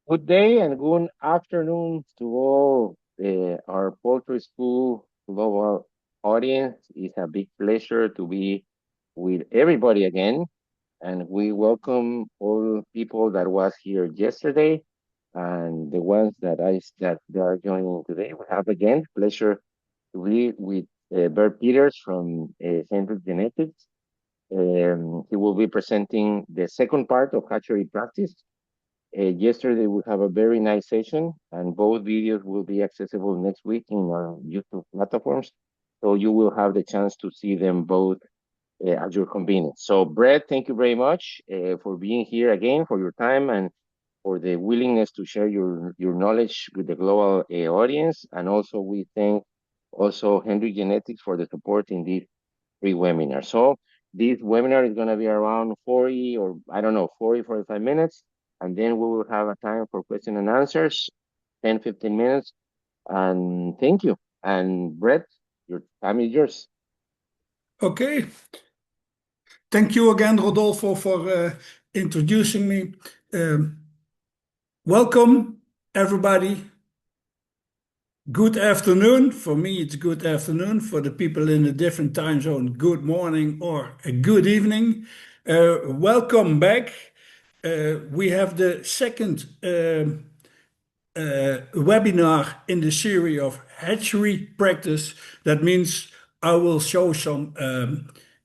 Good day and good afternoon to all our Poultry School global audience. It's a big pleasure to be with everybody again, and we welcome all people that was here yesterday and the ones that they are joining today. We have again pleasure to be with Bert Peters from Hendrix Genetics. He will be presenting the second part of hatchery practice. Yesterday we have a very nice session, and both videos will be accessible next week in our YouTube platforms. So you will have the chance to see them both at your convenience. So, Brett, thank you very much for being here again, for your time, and for the willingness to share your knowledge with the global audience. And also, we thank also Hendrix Genetics for the support in this free webinar. So this webinar is going to be around 40 or I don't know, 40, 45 minutes. And then we will have a time for question and answers, 10, 15 minutes. And thank you. And Brett, your time is yours. Okay, thank you again, Rodolfo, for introducing me. Welcome, everybody. Good afternoon. For me, it's good afternoon. For the people in a different time zone, good morning or a good evening. Welcome back. We have the second webinar in the series of hatchery practice. That means I will show some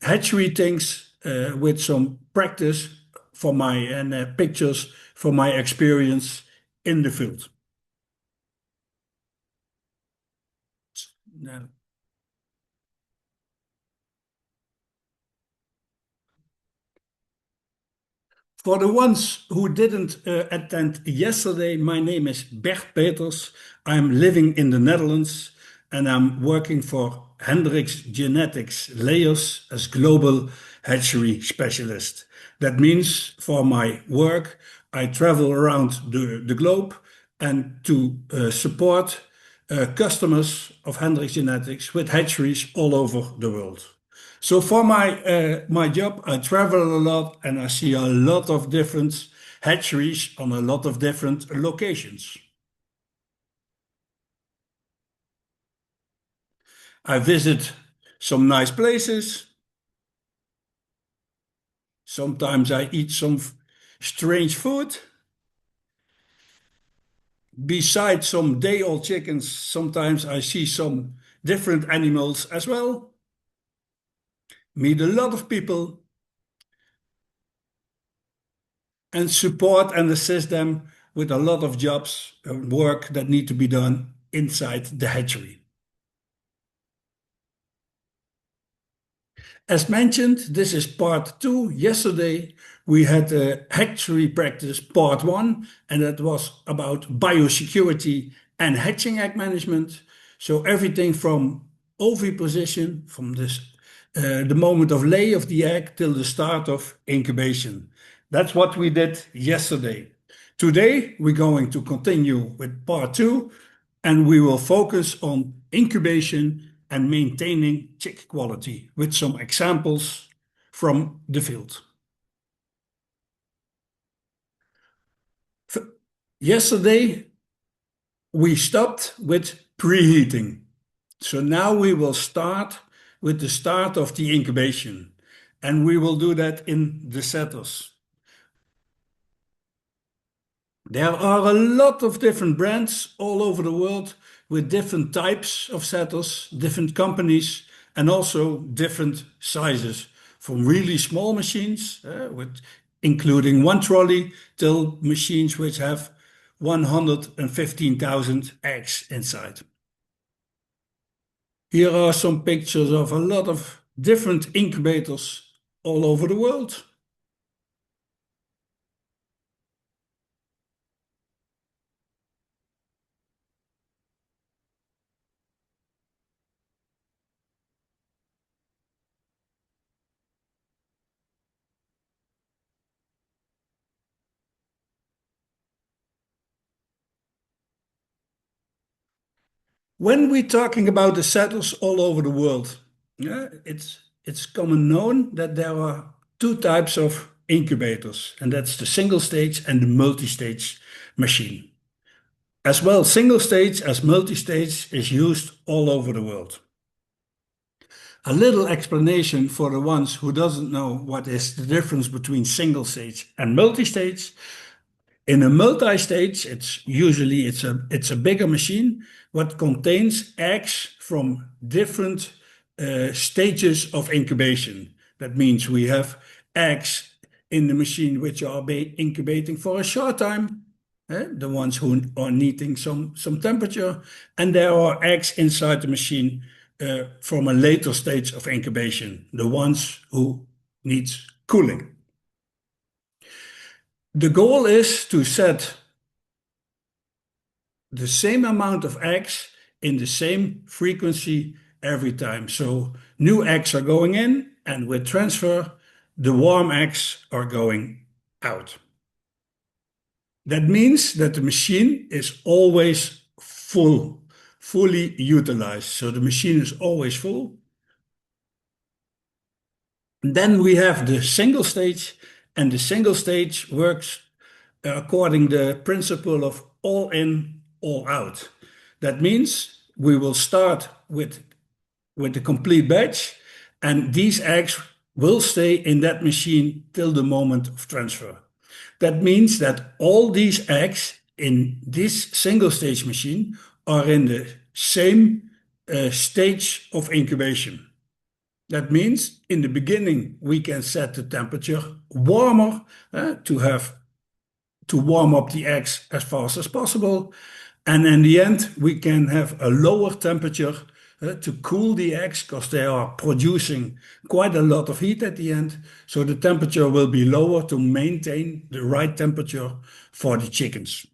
hatchery things with some practice for my and pictures for my experience in the field. Now, for the ones who didn't attend yesterday, my name is Bert Peters. I'm living in the Netherlands and I'm working for Hendrix Genetics layers as global hatchery specialist. That means for my work, I travel around the globe and to support customers of Hendrix Genetics with hatcheries all over the world. So for my job, I travel a lot and I see a lot of different hatcheries on a lot of different locations. I visit some nice places. Sometimes I eat some strange food. Besides some day-old chickens, sometimes I see some different animals as well. Meet a lot of people and support and assist them with a lot of jobs and work that need to be done inside the hatchery. As mentioned, this is part two. Yesterday we had a hatchery practice part one, and that was about biosecurity and hatching egg management. So everything from oviposition, from the moment of lay of the egg till the start of incubation. That's what we did yesterday. Today we're going to continue with part two, and we will focus on incubation and maintaining chick quality with some examples from the field. Yesterday, we stopped with preheating. So now we will start with the start of the incubation, and we will do that in the setters. There are a lot of different brands all over the world with different types of setters, different companies, and also different sizes, from really small machines, with including one trolley, till machines which have 115,000 eggs inside. Here are some pictures of a lot of different incubators all over the world. When we're talking about the settles all over the world, yeah, it's common known that there are two types of incubators, and that's the single stage and the multi-stage machine. As well, single stage as multi-stage is used all over the world. A little explanation for the ones who doesn't know what is the difference between single stage and multi-stage. In a multi-stage, it's a bigger machine what contains eggs from different stages of incubation. That means we have eggs in the machine which are incubating for a short time, the ones who are needing some temperature, and there are eggs inside the machine from a later stage of incubation, the ones who needs cooling. The goal is to set the same amount of eggs in the same frequency every time. So new eggs are going in, and with transfer, the warm eggs are going out. That means that the machine is always fully utilized. So the machine is always full. And then we have the single stage, and the single stage works according the principle of all in, all out. That means we will start with the complete batch, and these eggs will stay in that machine till the moment of transfer. That means that all these eggs in this single stage machine are in the same stage of incubation. That means in the beginning we can set the temperature warmer to warm up the eggs as fast as possible. And in the end, we can have a lower temperature to cool the eggs because they are producing quite a lot of heat at the end. So the temperature will be lower to maintain the right temperature for the chickens.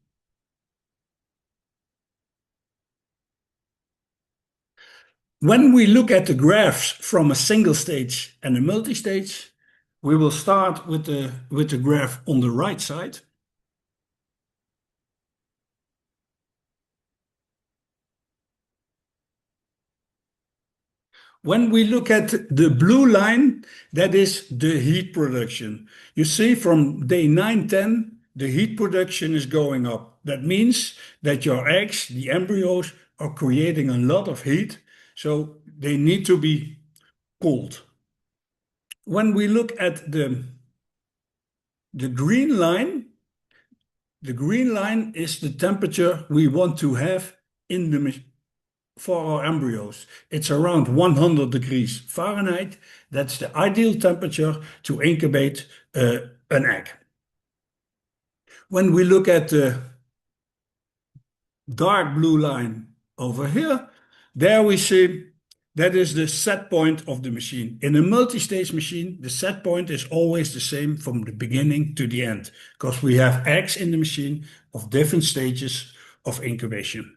When we look at the graphs from a single stage and a multi-stage, we will start with the graph on the right side. When we look at the blue line, that is the heat production. You see from day 9, 10, the heat production is going up. That means that your eggs, the embryos, are creating a lot of heat, so they need to be cooled. When we look at the green line, the green line is the temperature we want to have in the for our embryos. It's around 100 degrees Fahrenheit. That's the ideal temperature to incubate an egg. When we look at the dark blue line over here, there we see that is the set point of the machine. In a multi-stage machine, the set point is always the same from the beginning to the end because we have eggs in the machine of different stages of incubation.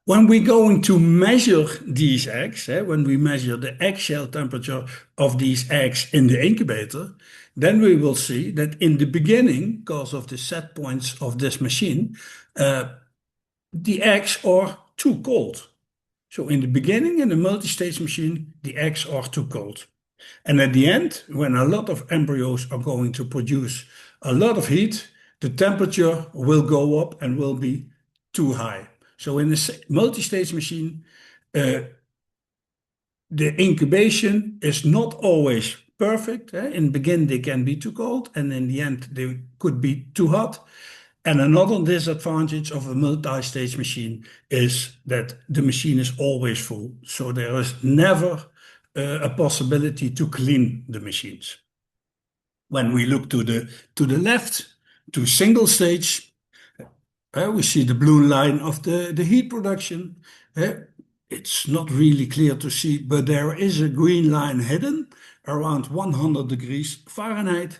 When we're going to measure these eggs, when we measure the eggshell temperature of these eggs in the incubator, then we will see that in the beginning, because of the set points of this machine, the eggs are too cold. So in the beginning, in the multi-stage machine, the eggs are too cold. And at the end, when a lot of embryos are going to produce a lot of heat, the temperature will go up and will be too high. So in the multi-stage machine, the incubation is not always perfect. In the beginning, they can be too cold, and in the end, they could be too hot. And another disadvantage of a multi-stage machine is that the machine is always full. So there is never a possibility to clean the machines. When we look to the left, to single stage, we see the blue line of the heat production. It's not really clear to see, but there is a green line hidden around 100 degrees Fahrenheit.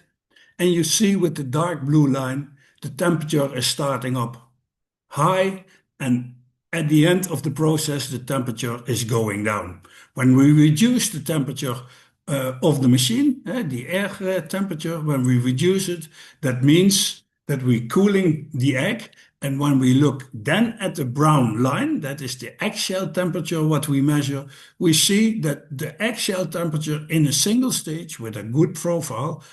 And you see with the dark blue line, the temperature is starting up high, and at the end of the process, the temperature is going down. When we reduce the temperature of the machine, the air temperature, when we reduce it, that means that we're cooling the egg, And when we look then at the brown line, that is the egg shell temperature, what we measure, we see that the egg shell temperature in a single stage with a good profile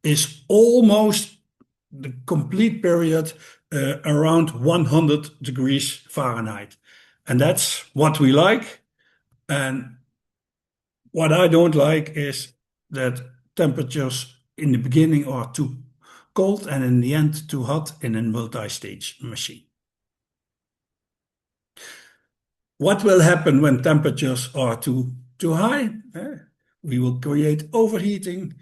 is almost the complete period around 100 degrees Fahrenheit. And that's what we like. And what I don't like is that temperatures in the beginning are too cold and in the end too hot in a multi-stage machine. What will happen when temperatures are too high? We will create overheating.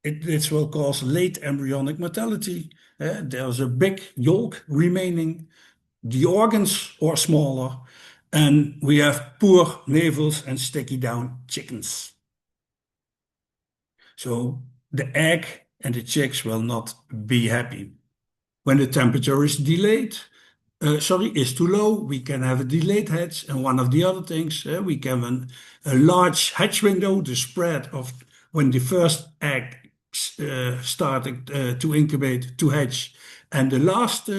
This will cause late embryonic mortality. There's a big yolk remaining. The organs are smaller, and we have poor navels and sticky down chickens. So the egg and the chicks will not be happy. When the temperature is is too low, we can have a delayed hatch. And one of the other things, we can have a large hatch window, the spread of when the first egg started to incubate, to hatch, and the last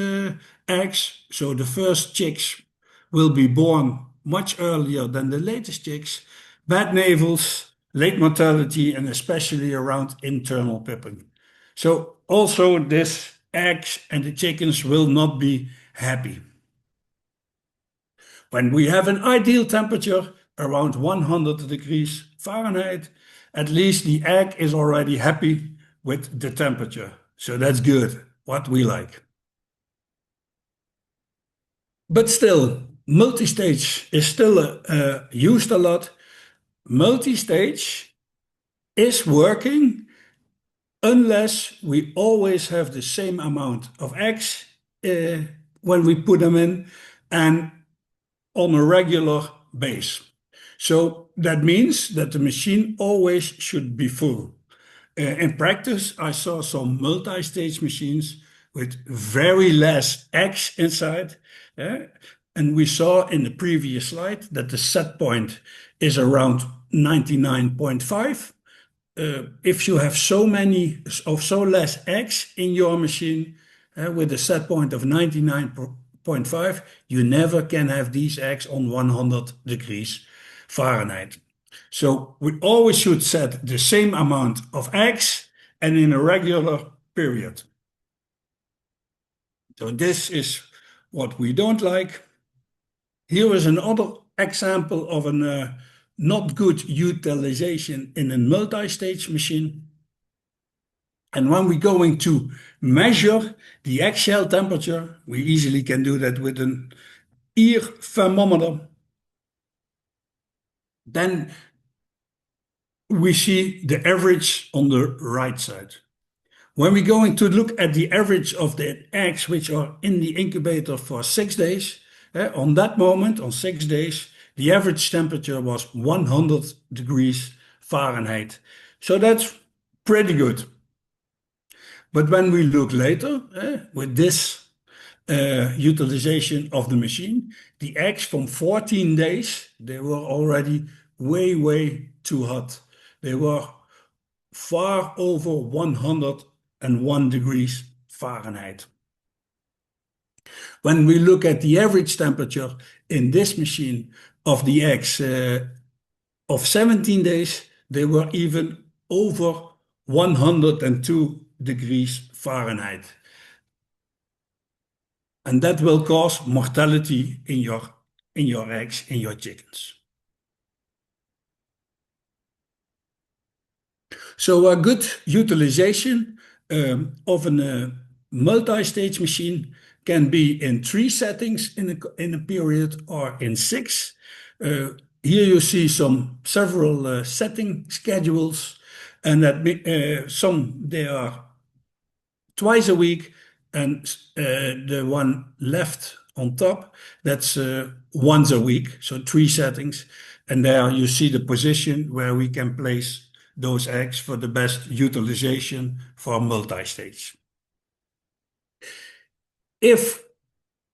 eggs, so the first chicks will be born much earlier than the latest chicks. Bad navels, late mortality, and especially around internal pipping. So also this eggs and the chickens will not be happy. When we have an ideal temperature around 100 degrees Fahrenheit, at least the egg is already happy with the temperature. So that's good, what we like. But still, multi-stage is still used a lot. Multi-stage is working unless we always have the same amount of eggs when we put them in and on a regular base. So that means that the machine always should be full. In practice, I saw some multi-stage machines with very less eggs inside. And we saw in the previous slide that the set point is around 99.5. If you have so many of so less eggs in your machine with a set point of 99.5, you never can have these eggs on 100 degrees Fahrenheit. So we always should set the same amount of eggs and in a regular period. So this is what we don't like. Here is another example of a not good utilization in a multi-stage machine. And when we're going to measure the egg shell temperature, we easily can do that with an ear thermometer. Then we see the average on the right side. When we're going to look at the average of the eggs which are in the incubator for 6 days, on that moment, on 6 days, the average temperature was 100 degrees Fahrenheit. So that's pretty good. But when we look later, with this utilization of the machine, the eggs from 14 days, they were already way too hot. They were far over 101 degrees Fahrenheit. When we look at the average temperature in this machine of the eggs of 17 days, they were even over 102 degrees Fahrenheit. And that will cause mortality in your eggs, in your chickens. So a good utilization of a multi-stage machine can be in 3 settings in a period or in 6. Here you see several setting schedules, and that they are twice a week, and the one left on top, that's once a week, so 3 settings. And there you see the position where we can place those eggs for the best utilization for multi-stage. If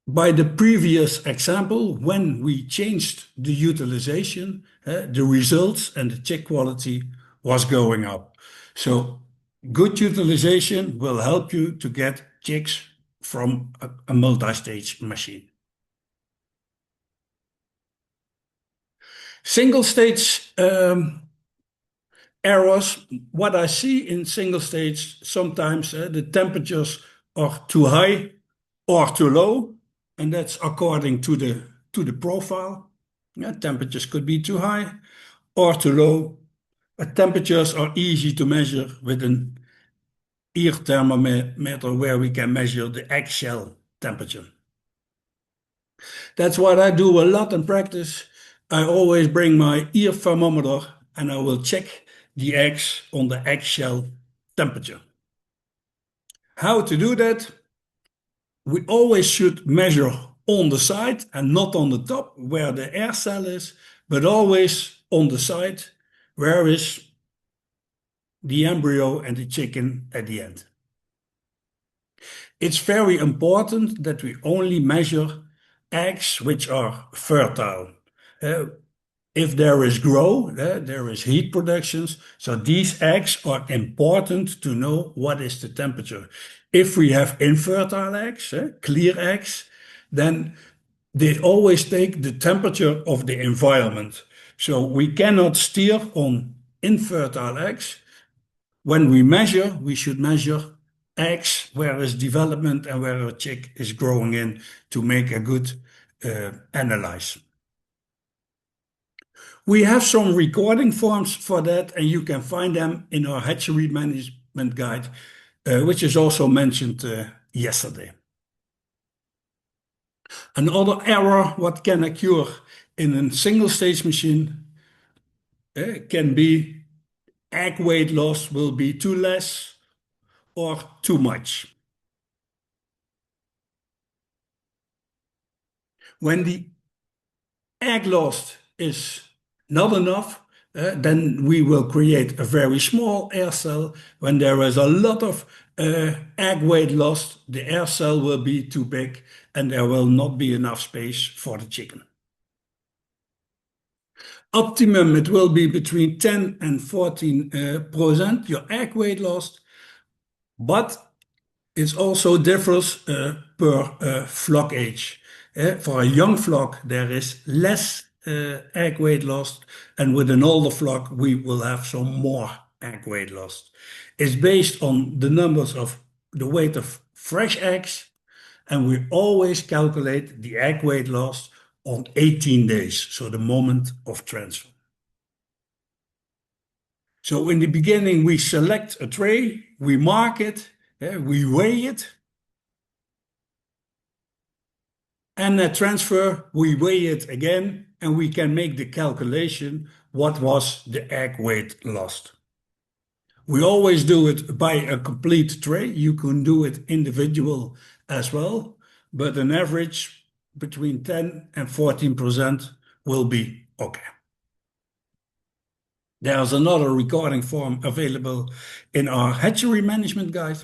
by the previous example, when we changed the utilization, the results and the chick quality was going up. So good utilization will help you to get chicks from a multi-stage machine. Single stage errors, what I see in single stage, sometimes the temperatures are too high or too low, and that's according to the profile. Yeah, temperatures could be too high or too low. Temperatures are easy to measure with an ear thermometer where we can measure the egg shell temperature. That's what I do a lot in practice. I always bring my ear thermometer and I will check the eggs on the eggshell temperature. How to do that? We always should measure on the side and not on the top where the air cell is, but always on the side where is the embryo and the chicken at the end. It's very important that we only measure eggs which are fertile. If there is growth, there is heat productions. So these eggs are important to know what is the temperature. If we have infertile eggs, clear eggs, then they always take the temperature of the environment. So we cannot steer on infertile eggs. When we measure, we should measure eggs where is development and where a chick is growing in to make a good analyze. We have some recording forms for that, and you can find them in our hatchery management guide, which is also mentioned yesterday. Another error what can occur in a single stage machine can be egg weight loss will be too less or too much. When the egg loss is not enough, then we will create a very small air cell. When there is a lot of egg weight loss, the air cell will be too big and there will not be enough space for the chicken. Optimum, it will be between 10 and 14% your egg weight loss, but it also differs per flock age. For a young flock, there is less egg weight loss, and with an older flock, we will have some more egg weight loss. It's based on the numbers of the weight of fresh eggs, and we always calculate the egg weight loss on 18 days, so the moment of transfer. So in the beginning, we select a tray, we mark it, we weigh it, and at transfer, we weigh it again, and we can make the calculation what was the egg weight lost. We always do it by a complete tray. You can do it individual as well, but an average between 10 and 14% will be okay. There's another recording form available in our hatchery management guide.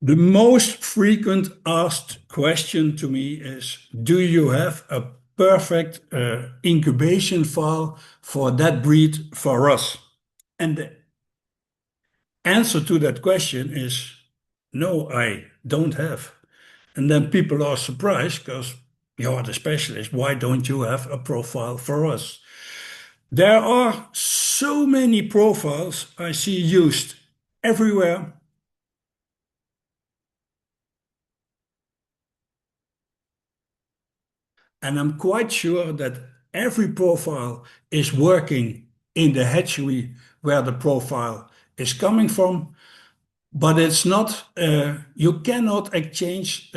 The most frequent asked question to me is, do you have a perfect incubation file for that breed for us? And the answer to that question is, no, I don't have. And then people are surprised because you're the specialist. Why don't you have a profile for us? There are so many profiles I see used everywhere. And I'm quite sure that every profile is working in the hatchery where the profile is coming from, but it's not, you cannot exchange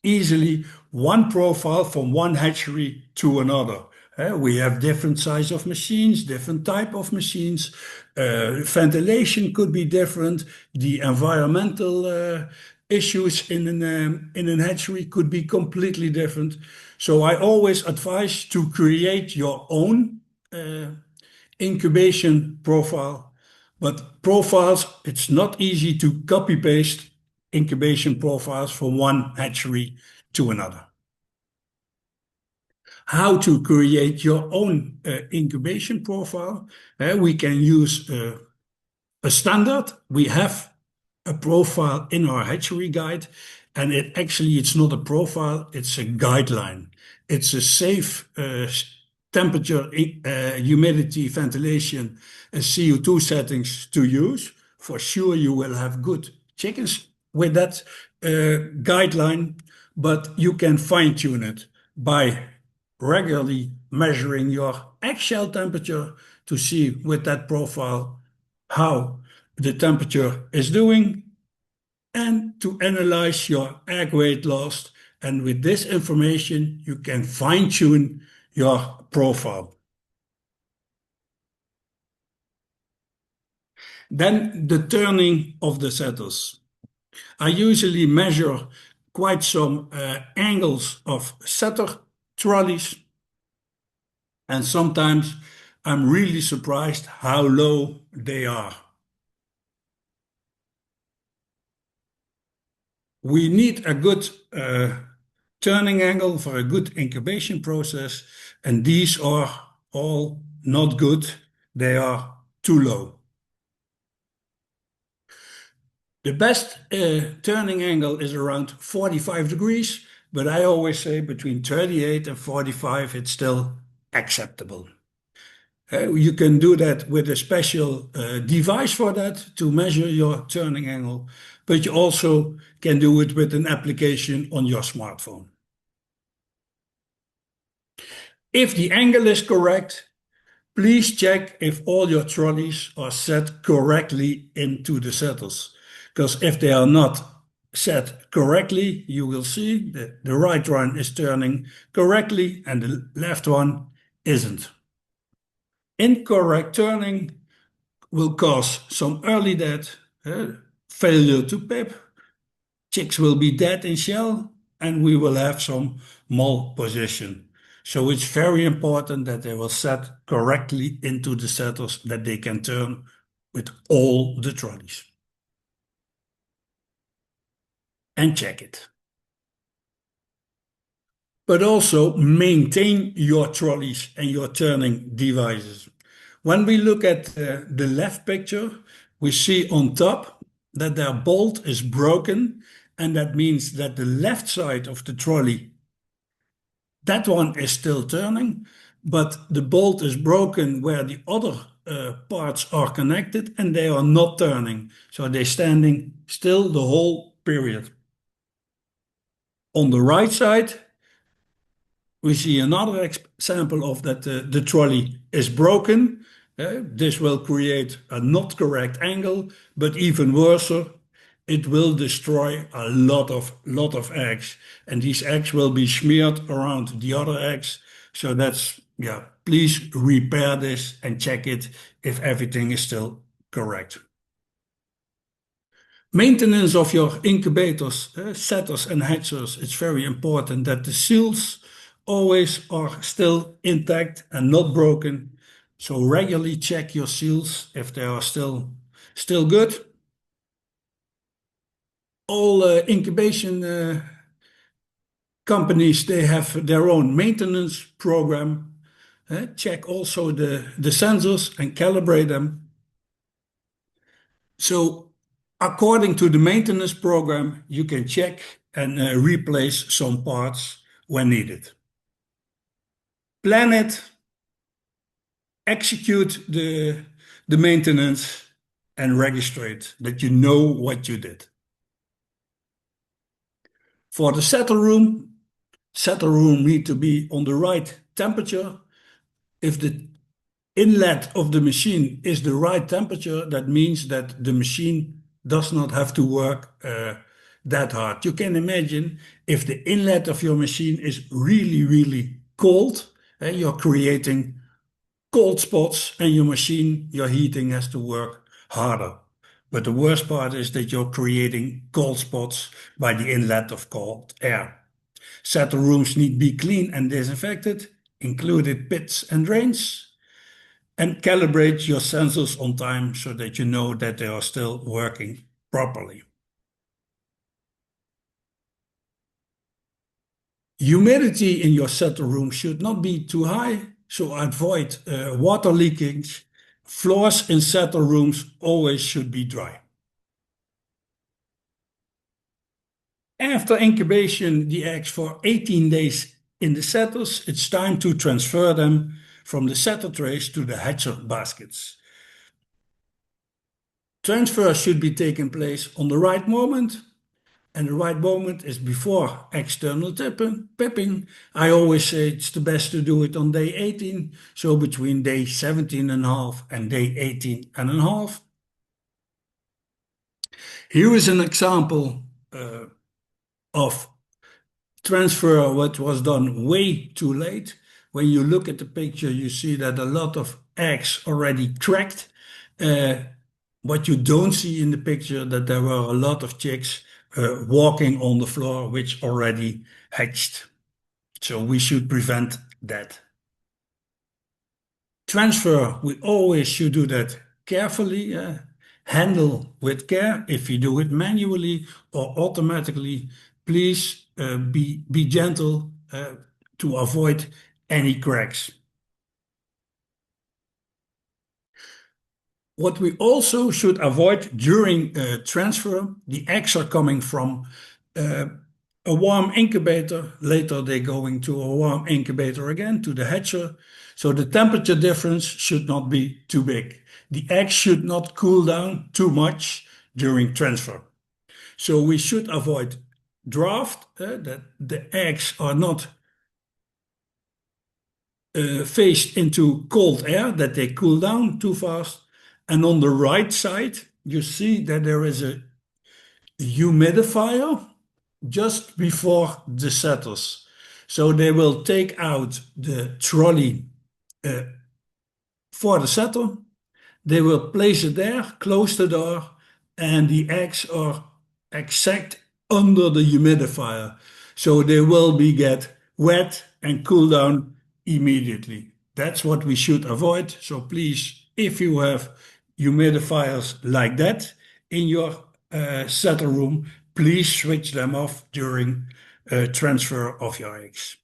easily one profile from one hatchery to another. We have different size of machines, different type of machines. Ventilation could be different. The environmental issues in an hatchery could be completely different. So I always advise to create your own incubation profile. But profiles, it's not easy to copy paste incubation profiles from one hatchery to another. How to create your own incubation profile. We can use a standard. We have a profile in our hatchery guide, and it's not a profile, it's a guideline. It's a safe temperature, humidity, ventilation, and CO2 settings to use. For sure, you will have good chickens with that guideline, but you can fine tune it by regularly measuring your eggshell temperature to see with that profile how the temperature is doing and to analyze your egg weight loss. And with this information, you can fine tune your profile. Then the turning of the setters. I usually measure quite some angles of setter trolleys, and sometimes I'm really surprised how low they are. We need a good turning angle for a good incubation process, and these are all not good. They are too low. The best turning angle is around 45 degrees, but I always say between 38 and 45, it's still acceptable. You can do that with a special device for that to measure your turning angle, but you also can do it with an application on your smartphone. If the angle is correct, please check if all your trolleys are set correctly into the settles. Because if they are not set correctly, you will see that the right one is turning correctly and the left one isn't. Incorrect turning will cause some early death, failure to pip, chicks will be dead in shell, and we will have some malposition. So it's very important that they will set correctly into the setters that they can turn with all the trolleys. And check it. But also maintain your trolleys and your turning devices. When we look at the left picture, we see on top that their bolt is broken, and that means that the left side of the trolley, that one is still turning, but the bolt is broken where the other parts are connected and they are not turning. So they're standing still the whole period. On the right side, we see another example of that the trolley is broken. This will create a not correct angle, but even worse, it will destroy a lot of eggs, and these eggs will be smeared around the other eggs. So that's, yeah, please repair this and check it if everything is still correct. Maintenance of your incubators, setters and hatchers, it's very important that the seals always are still intact and not broken. So regularly check your seals if they are still good. All incubation companies, they have their own maintenance program. Check also the sensors and calibrate them. So according to the maintenance program, you can check and replace some parts when needed. Plan it, execute the maintenance, and register it, that you know what you did. For the setter room need to be on the right temperature. If the inlet of the machine is the right temperature, that means that the machine does not have to work that hard. You can imagine if the inlet of your machine is really cold, and you're creating cold spots, and your heating has to work harder. But the worst part is that you're creating cold spots by the inlet of cold air. Setter rooms need to be clean and disinfected, included pits and drains, and calibrate your sensors on time so that you know that they are still working properly. Humidity in your setter room should not be too high, so avoid water leakage. Floors in setter rooms always should be dry. After incubation the eggs for 18 days in the setters, it's time to transfer them from the setter trays to the hatcher baskets. Transfer should be taking place on the right moment, and the right moment is before external pipping. I always say it's the best to do it on day 18, so between day 17 and a half and day 18 and a half. Here is an example of transfer what was done way too late. When you look at the picture, you see that a lot of eggs already cracked. What you don't see in the picture that there were a lot of chicks walking on the floor which already hatched. So we should prevent that. Transfer, we always should do that carefully, handle with care. If you do it manually or automatically, please be gentle to avoid any cracks. What we also should avoid during transfer, the eggs are coming from a warm incubator. Later they're going to a warm incubator again to the hatcher. So the temperature difference should not be too big. The eggs should not cool down too much during transfer. So we should avoid draft, that the eggs are not faced into cold air, that they cool down too fast. And on the right side, you see that there is a humidifier just before the setters. So they will take out the trolley for the setter. They will place it there, close the door, and the eggs are exact under the humidifier. So they will be get wet and cool down immediately. That's what we should avoid. So please, if you have humidifiers like that in your setter room, please switch them off during transfer of your eggs.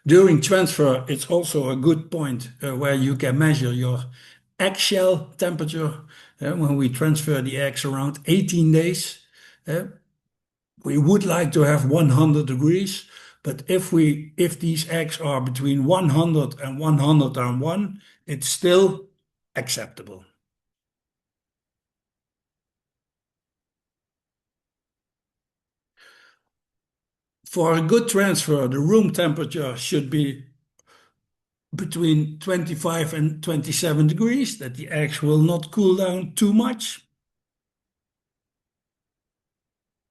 During transfer, it's also a good point where you can measure your eggshell temperature. When we transfer the eggs around 18 days, we would like to have 100 degrees, but if these eggs are between 100 and 101, it's still acceptable. For a good transfer, the room temperature should be between 25 and 27 degrees, that the eggs will not cool down too much.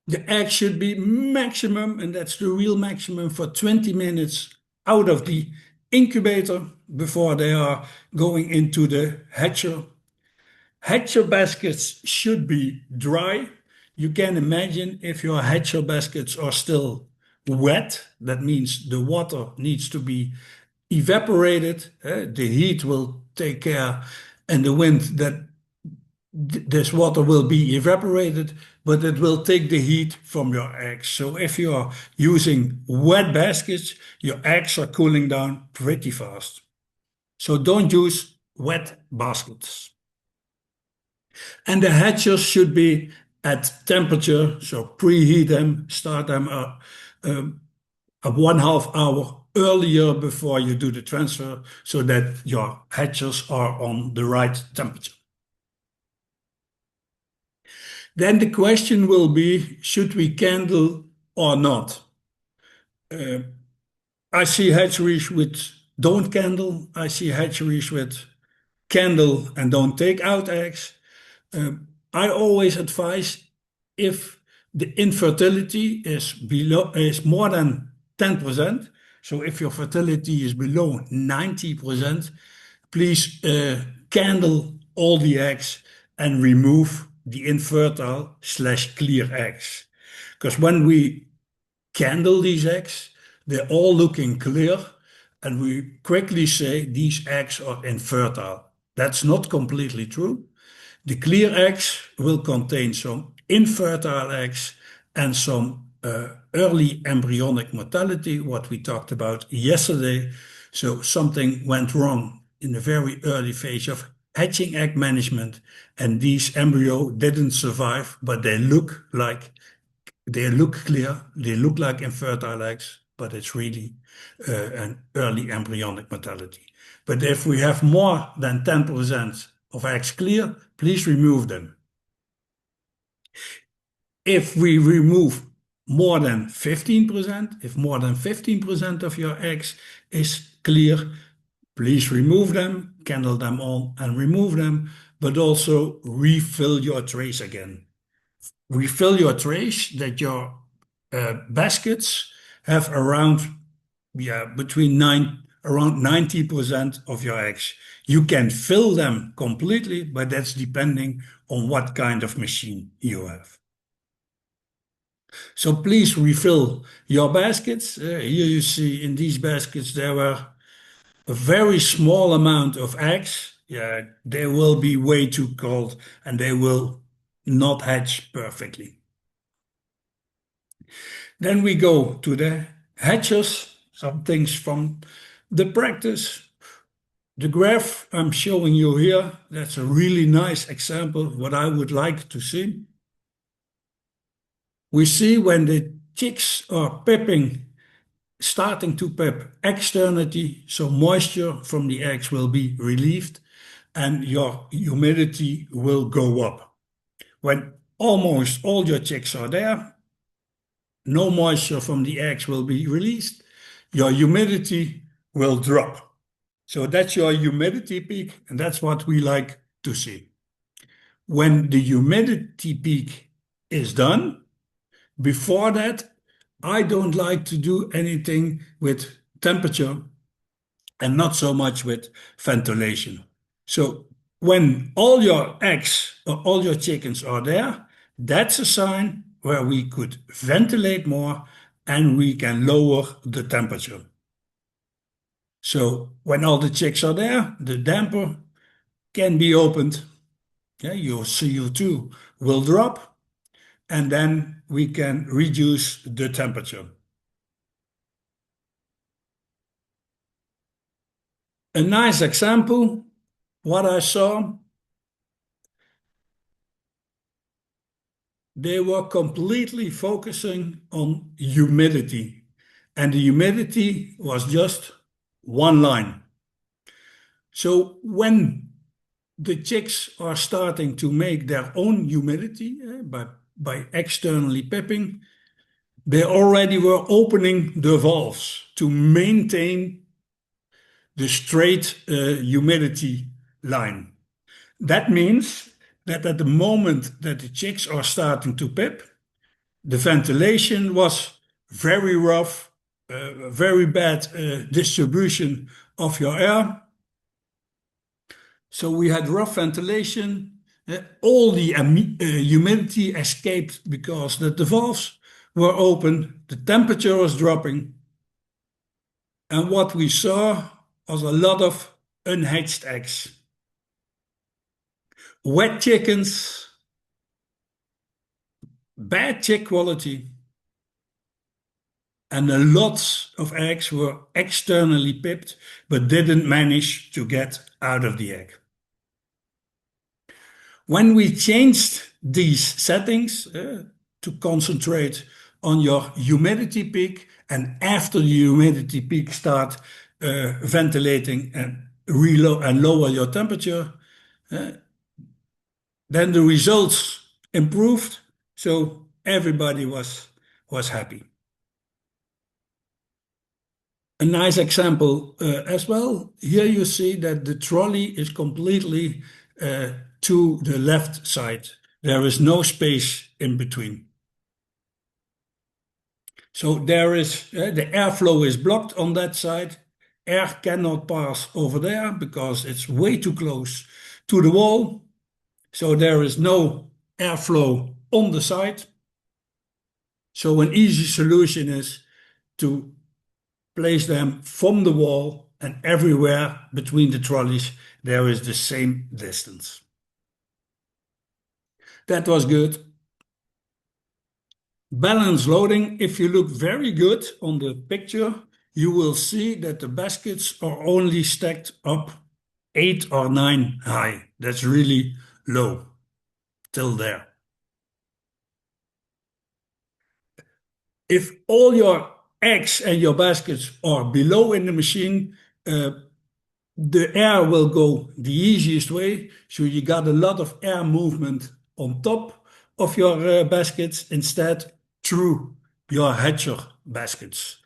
The egg should be maximum, and that's the real maximum, for 20 minutes out of the incubator before they are going into the hatcher. Hatcher baskets should be dry. You can imagine if your hatcher baskets are still wet, that means the water needs to be evaporated. The heat will take care, and the wind, that this water will be evaporated, but it will take the heat from your eggs. So if you are using wet baskets, your eggs are cooling down pretty fast. So don't use wet baskets. And the hatchers should be at temperature, so preheat them, start them a 1/2 hour earlier before you do the transfer, so that your hatchers are on the right temperature. Then the question will be, should we candle or not? I see hatcheries with don't candle. I see hatcheries with candle and don't take out eggs. I always advise, if the infertility is more than 10%, so if your fertility is below 90%, please candle all the eggs and remove the infertile/clear eggs. Because when we candle these eggs, they're all looking clear, and we quickly say these eggs are infertile. That's not completely true. The clear eggs will contain some infertile eggs and some early embryonic mortality, what we talked about yesterday. So something went wrong in the very early phase of hatching egg management, and these embryo didn't survive, but they look like They look clear, they look like infertile eggs, but it's really an early embryonic mortality. But if we have more than 10% of eggs clear, please remove them. If we remove more than 15%, if more than 15% of your eggs is clear, please remove them, candle them on and remove them, but also refill your trays again. Refill your trays that your baskets have around, between around 90% of your eggs. You can fill them completely, but that's depending on what kind of machine you have. So please refill your baskets. Here you see in these baskets there were a very small amount of eggs. Yeah, they will be way too cold and they will not hatch perfectly. Then we go to the hatches, some things from the practice. The graph I'm showing you here, that's a really nice example of what I would like to see. We see when the chicks are pepping, starting to pep externally, so moisture from the eggs will be relieved and your humidity will go up. When almost all your chicks are there, no moisture from the eggs will be released, your humidity will drop. So that's your humidity peak, and that's what we like to see. When the humidity peak is done, before that, I don't like to do anything with temperature and not so much with ventilation. So when all your eggs or all your chickens are there, that's a sign where we could ventilate more and we can lower the temperature. So when all the chicks are there, the damper can be opened. Yeah, your CO2 will drop and then we can reduce the temperature. A nice example, what I saw, they were completely focusing on humidity, and the humidity was just one line. So when the chicks are starting to make their own humidity by externally pepping, they already were opening the valves to maintain the straight humidity line. That means that at the moment that the chicks are starting to pip, the ventilation was very rough, very bad distribution of your air. So we had rough ventilation. All the humidity escaped because the valves were open, the temperature was dropping, and what we saw was a lot of unhatched eggs. Wet chickens, bad chick quality, and a lot of eggs were externally pipped but didn't manage to get out of the egg. When we changed these settings to concentrate on your humidity peak, and after the humidity peak start ventilating and lower your temperature, then the results improved, so everybody was happy. A nice example as well. Here you see that the trolley is completely to the left side. There is no space in between. So there is the airflow is blocked on that side. Air cannot pass over there because it's way too close to the wall. So there is no airflow on the side. So an easy solution is to place them from the wall, and everywhere between the trolleys there is the same distance. That was good. Balance loading, if you look very good on the picture, you will see that the baskets are only stacked up 8 or 9 high. That's really low till there. If all your eggs and your baskets are below in the machine, uh, the air will go the easiest way. So you got a lot of air movement on top of your baskets instead through your hatcher baskets.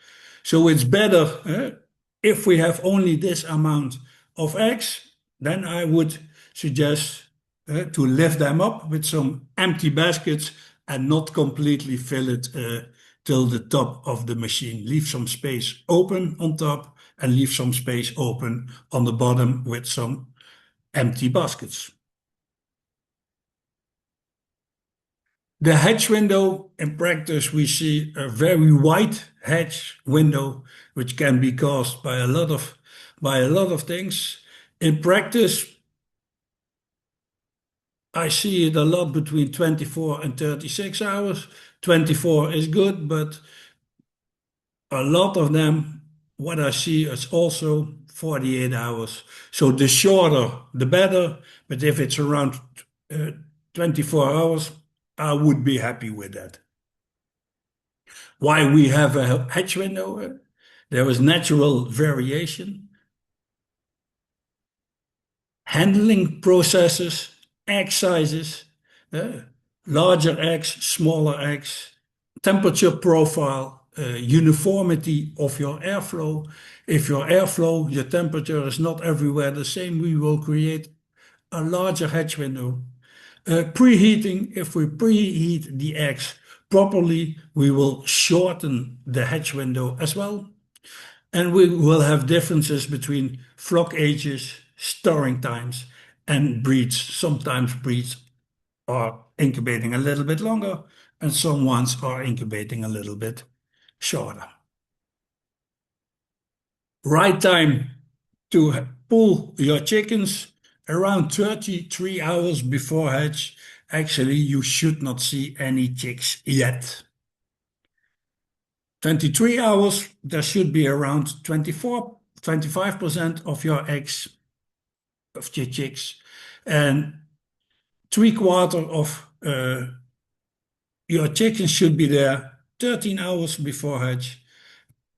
So it's better if we have only this amount of eggs, then I would suggest to lift them up with some empty baskets and not completely fill it till the top of the machine. Leave some space open on top and leave some space open on the bottom with some empty baskets. The hatch window, in practice, we see a very wide hatch window, which can be caused by a lot of things. In practice, I see it a lot between 24 and 36 hours. 24 is good, but a lot of them, what I see is also 48 hours. So the shorter, the better. But if it's around uh, 24 hours, I would be happy with that. Why we have a hatch window? There is natural variation, handling processes, egg sizes, uh, larger eggs, smaller eggs, temperature profile, uniformity of your airflow. If your airflow, your temperature is not everywhere the same, we will create a larger hatch window. Preheating, if we preheat the eggs properly, we will shorten the hatch window as well. And we will have differences between flock ages, storing times, and breeds. Sometimes breeds are incubating a little bit longer, and some ones are incubating a little bit shorter. Right time to pull your chickens around 33 hours before hatch. Actually, you should not see any chicks yet. 23 hours, there should be around 25% of your eggs, of your chicks, and three-quarter of your chickens should be there 13 hours before hatch.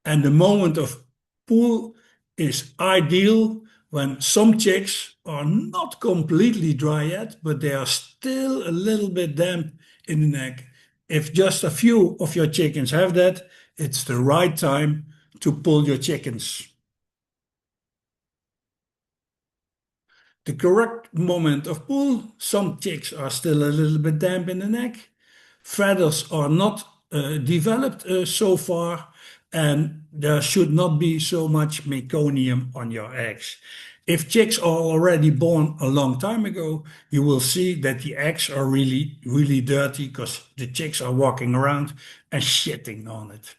And the moment of pull is ideal when some chicks are not completely dry yet, but they are still a little bit damp in the neck. If just a few of your chickens have that, it's the right time to pull your chickens. The correct moment of pull, some chicks are still a little bit damp in the neck. Feathers are not developed so far, and there should not be so much meconium on your eggs. If chicks are already born a long time ago, you will see that the eggs are really, really dirty because the chicks are walking around and shitting on it.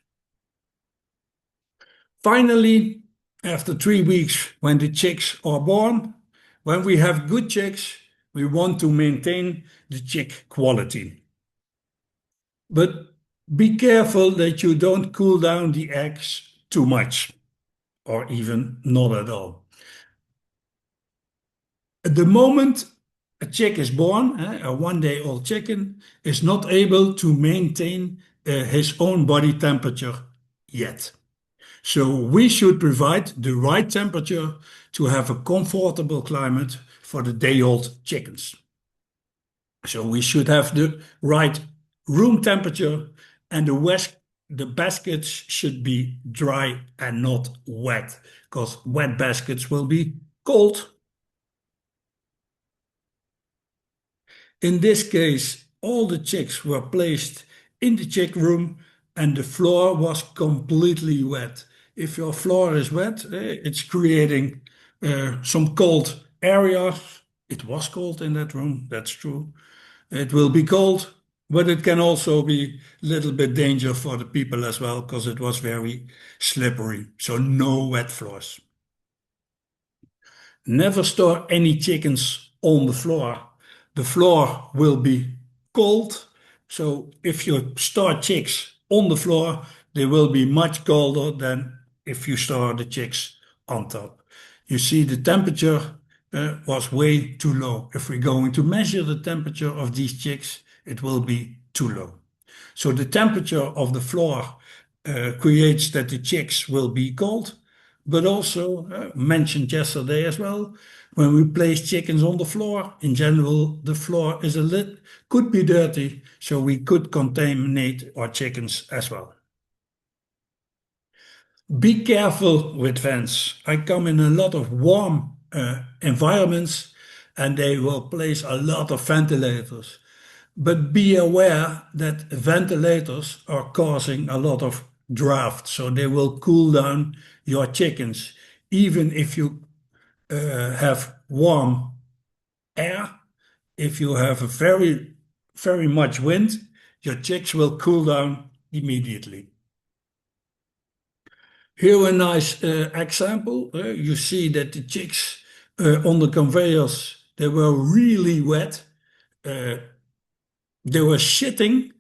Finally, after 3 weeks, when the chicks are born, when we have good chicks, we want to maintain the chick quality. But be careful that you don't cool down the eggs too much, or even not at all. At the moment a chick is born, a 1 day old chicken is not able to maintain his own body temperature yet. So we should provide the right temperature to have a comfortable climate for the day-old chickens. So we should have the right room temperature, and the baskets should be dry and not wet, because wet baskets will be cold. In this case, all the chicks were placed in the chick room and the floor was completely wet. If your floor is wet, it's creating some cold areas. It was cold in that room, that's true. It will be cold, but it can also be a little bit danger for the people as well because it was very slippery. So no wet floors. Never store any chickens on the floor. The floor will be cold. So if you store chicks on the floor, they will be much colder than if you store the chicks on top. You see, the temperature was way too low. If we're going to measure the temperature of these chicks, it will be too low. So the temperature of the floor creates that the chicks will be cold, but also mentioned yesterday as well, when we place chickens on the floor, in general, the floor is a lit, could be dirty, so we could contaminate our chickens as well. Be careful with vents. I come in a lot of warm environments and they will place a lot of ventilators. But be aware that ventilators are causing a lot of draft, so they will cool down your chickens. Even if you have warm air, if you have a very much wind, your chicks will cool down immediately. Here a nice example. You see that the chicks on the conveyors, they were really wet. Uh, they were shitting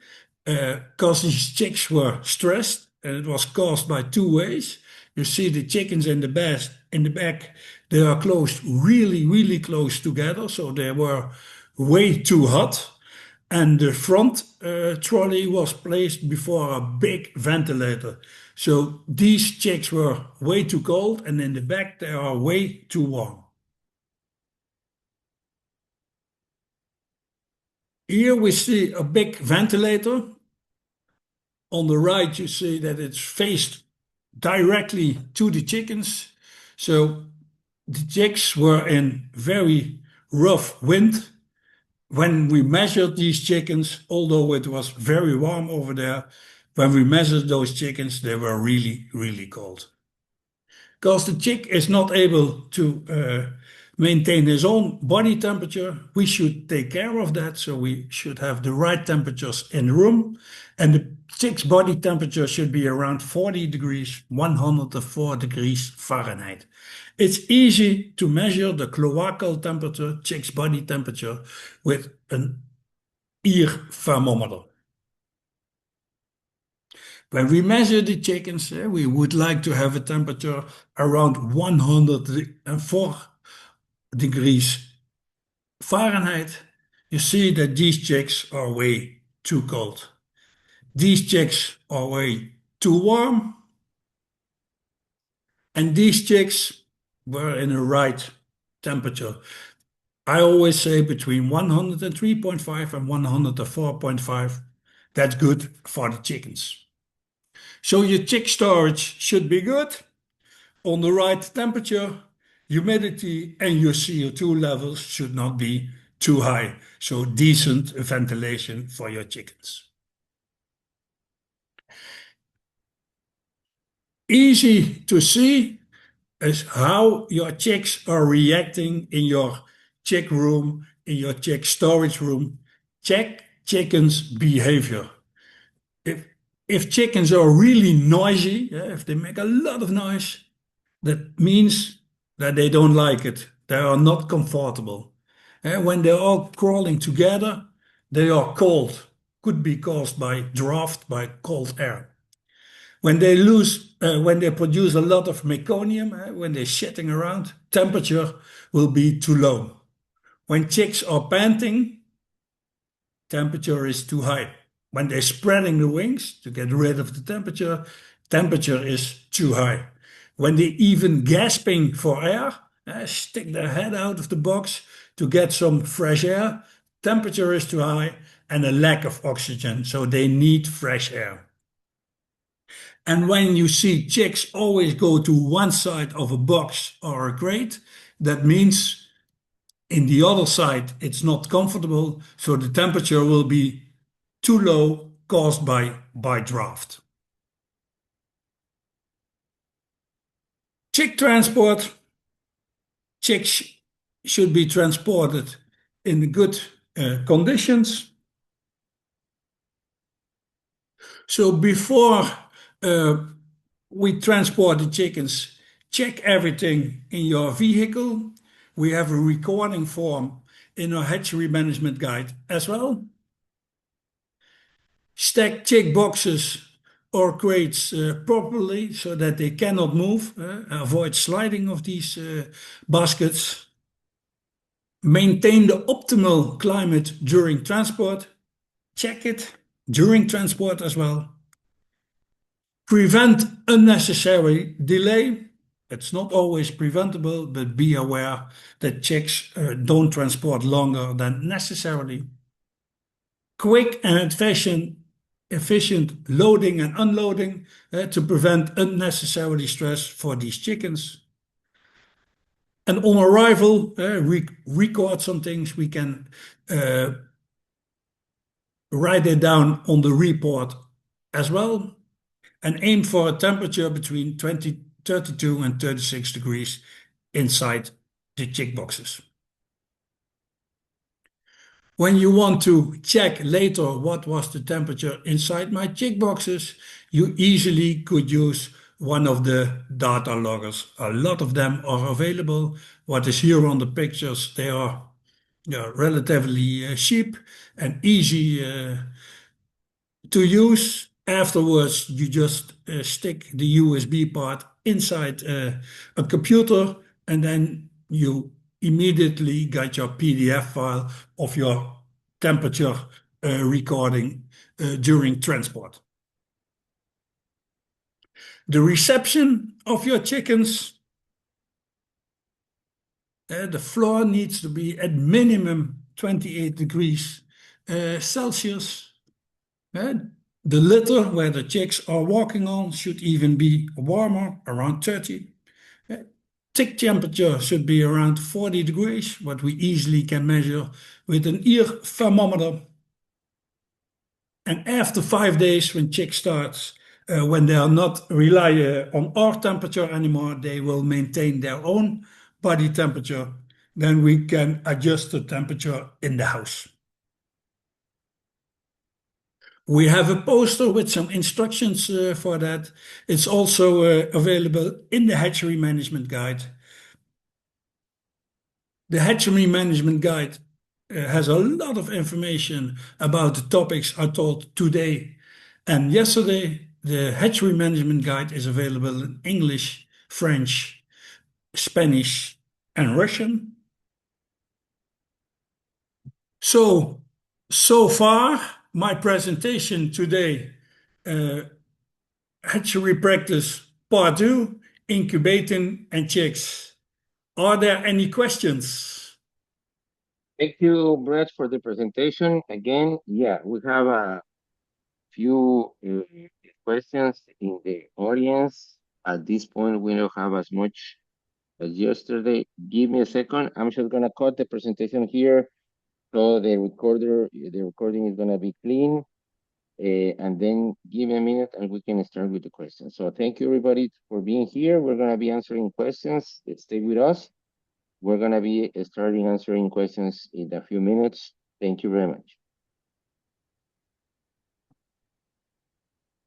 because these chicks were stressed, and it was caused by two ways. You see the chickens in the back, they are closed really, really close together, so they were way too hot. And the front trolley was placed before a big ventilator. So these chicks were way too cold, and in the back they are way too warm. Here we see a big ventilator. On the right, you see that it's faced directly to the chickens. So the chicks were in very rough wind. When we measured these chickens, although it was very warm over there, when we measured those chickens, they were really, really cold. Because the chick is not able to maintain his own body temperature, we should take care of that. So we should have the right temperatures in the room. And the chick's body temperature should be around 40 degrees, 104 degrees Fahrenheit. It's easy to measure the cloacal temperature, chick's body temperature, with an ear thermometer. When we measure the chickens, we would like to have a temperature around 104 degrees Fahrenheit. You see that these chicks are way too cold. These chicks are way too warm. And these chicks were in the right temperature. I always say between 103.5 and 104.5. That's good for the chickens. So your chick storage should be good, on the right temperature, humidity, and your CO2 levels should not be too high. So decent ventilation for your chickens. Easy to see is how your chicks are reacting in your chick room, in your chick storage room. Check chickens' behavior. If chickens are really noisy, if they make a lot of noise, that means that they don't like it. They are not comfortable. When they're all crawling together, they are cold. Could be caused by draft, by cold air. When when they produce a lot of meconium, when they're shitting around, temperature will be too low. When chicks are panting, temperature is too high. When they're spreading the wings to get rid of the temperature, temperature is too high. When they're even gasping for air, stick their head out of the box to get some fresh air, temperature is too high and a lack of oxygen, so they need fresh air. And when you see chicks always go to one side of a box or a crate, that means in the other side it's not comfortable, so the temperature will be too low, caused by draft. Chick transport. Chicks should be transported in good conditions. So before we transport the chickens, check everything in your vehicle. We have a recording form in our hatchery management guide as well. Stack chick boxes or crates properly so that they cannot move. Avoid sliding of these baskets. Maintain the optimal climate during transport. Check it. during transport as well. Prevent unnecessary delay. It's not always preventable, but be aware that chicks don't transport longer than necessarily. Quick and efficient loading and unloading to prevent unnecessarily stress for these chickens. And on arrival, record some things. We can uh, write it down on the report as well, and aim for a temperature between 32 and 36 degrees inside the chick boxes. When you want to check later what was the temperature inside my chick boxes, you easily could use one of the data loggers. A lot of them are available. What is here on the pictures, they are relatively cheap and easy to use. Afterwards, you just stick the USB part inside a computer, and then you immediately get your PDF file of your temperature recording during transport. The reception of your chickens, the floor needs to be at minimum 28 degrees Celsius. The litter where the chicks are walking on should even be warmer, around 30. Tick temperature should be around 40 degrees, what we easily can measure with an ear thermometer. And after 5 days, when chicks starts, when they are not rely on our temperature anymore, they will maintain their own body temperature. Then we can adjust the temperature in the house. We have a poster with some instructions for that. It's also available in the Hatchery Management Guide. The Hatchery Management Guide has a lot of information about the topics I taught today and yesterday. The Hatchery Management Guide is available in English, French, Spanish, and Russian. So far, my presentation today, uh, Hatchery Practice Part 2, Incubating and Chicks. Are there any questions? Thank you, Brett, for the presentation. Again, yeah, we have a few questions in the audience. At this point, we don't have as much as yesterday. Give me a second. I'm just gonna cut the presentation here so the recording is gonna be clean. And then give me a minute and we can start with the questions. So thank you everybody for being here. We're gonna be answering questions. Stay with us. We're gonna be starting answering questions in a few minutes. Thank you very much.